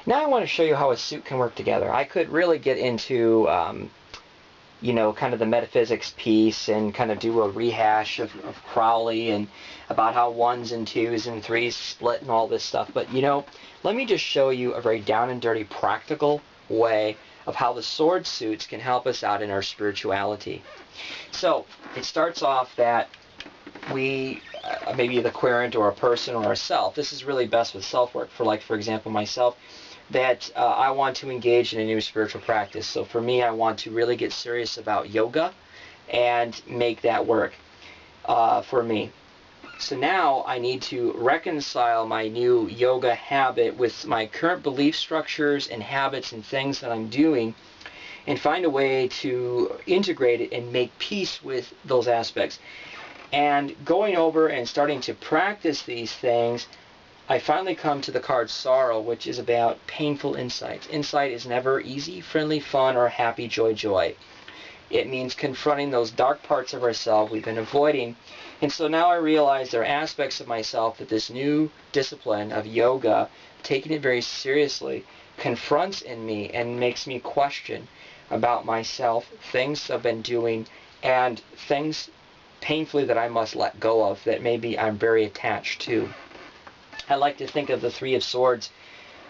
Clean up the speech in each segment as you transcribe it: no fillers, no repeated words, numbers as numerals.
Now I want to show you how a suit can work together. I could really get into you know, kind of the metaphysics piece and kind of do a rehash of Crowley and about how 1s and 2s and 3s split and all this stuff. But, you know, let me just show you a very down and dirty practical way of how the sword suits can help us out in our spirituality. So it starts off that we, maybe the querent or a person or a self, this is really best with self-work, for example, myself, that I want to engage in a new spiritual practice. So for me, I want to really get serious about yoga and make that work for me. So now I need to reconcile my new yoga habit with my current belief structures and habits and things that I'm doing, and find a way to integrate it and make peace with those aspects. And going over and starting to practice these things, I finally come to the card Sorrow, which is about painful insights. Insight is never easy, friendly, fun, or happy, joy, joy. It means confronting those dark parts of ourselves we've been avoiding. And so now I realize there are aspects of myself that this new discipline of yoga, taking it very seriously, confronts in me and makes me question about myself, things I've been doing, and things painfully that I must let go of that maybe I'm very attached to. I like to think of the Three of Swords,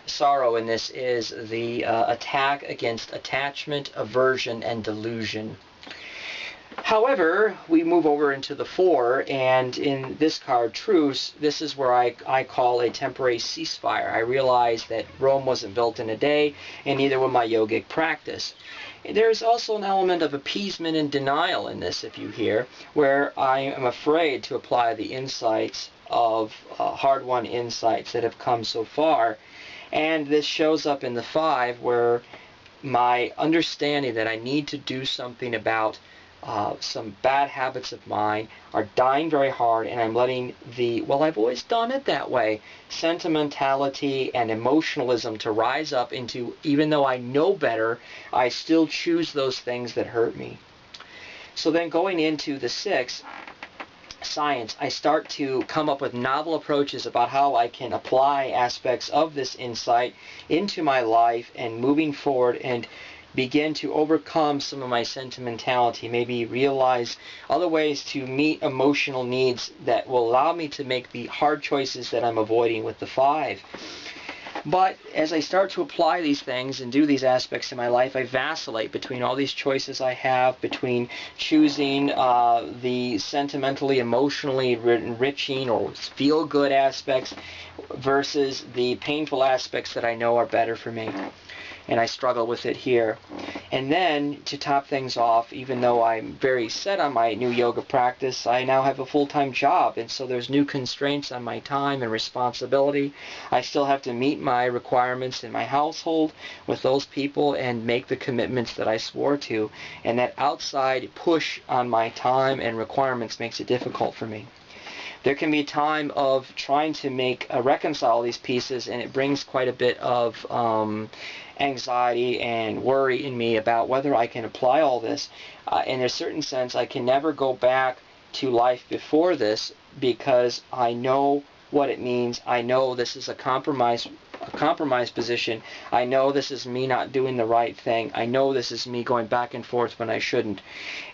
Sorrow, in this is the attack against attachment, aversion, and delusion. However, we move over into the Four, and in this card, Truce, this is where I call a temporary ceasefire. I realize that Rome wasn't built in a day, and neither will my yogic practice. There's also an element of appeasement and denial in this, if you hear, where I am afraid to apply the insights of hard-won insights that have come so far. And this shows up in the Five, where my understanding that I need to do something about some bad habits of mine are dying very hard, and I'm letting the, well, I've always done it that way, sentimentality and emotionalism to rise up into, even though I know better, I still choose those things that hurt me. So then going into the Six, Science, I start to come up with novel approaches about how I can apply aspects of this insight into my life and moving forward and begin to overcome some of my sentimentality, maybe realize other ways to meet emotional needs that will allow me to make the hard choices that I'm avoiding with the Five. But as I start to apply these things and do these aspects in my life, I vacillate between all these choices I have, between choosing the sentimentally, emotionally enriching or feel-good aspects versus the painful aspects that I know are better for me. And I struggle with it here. And then, to top things off, even though I'm very set on my new yoga practice, I now have a full-time job, and so there's new constraints on my time and responsibility. I still have to meet my requirements in my household with those people and make the commitments that I swore to, and that outside push on my time and requirements makes it difficult for me. There can be a time of trying to reconcile these pieces, and it brings quite a bit of anxiety and worry in me about whether I can apply all this. In a certain sense, I can never go back to life before this because I know what it means. I know this is a compromise position. I know this is me not doing the right thing. I know this is me going back and forth when I shouldn't,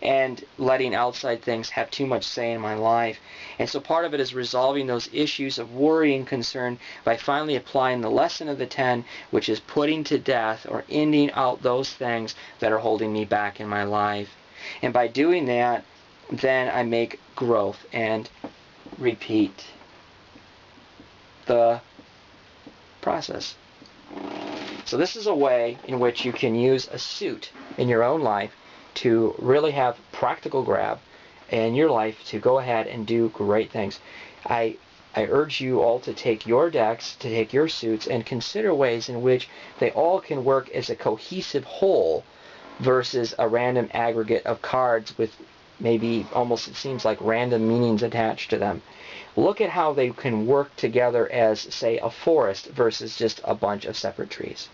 and letting outside things have too much say in my life. And so part of it is resolving those issues of worry and concern by finally applying the lesson of the 10, which is putting to death or ending out those things that are holding me back in my life. And by doing that, then I make growth and repeat the process. So this is a way in which you can use a suit in your own life to really have practical grab in your life to go ahead and do great things. I urge you all to take your decks, to take your suits, and consider ways in which they all can work as a cohesive whole versus a random aggregate of cards with maybe almost, it seems like, random meanings attached to them. Look at how they can work together as, say, a forest versus just a bunch of separate trees.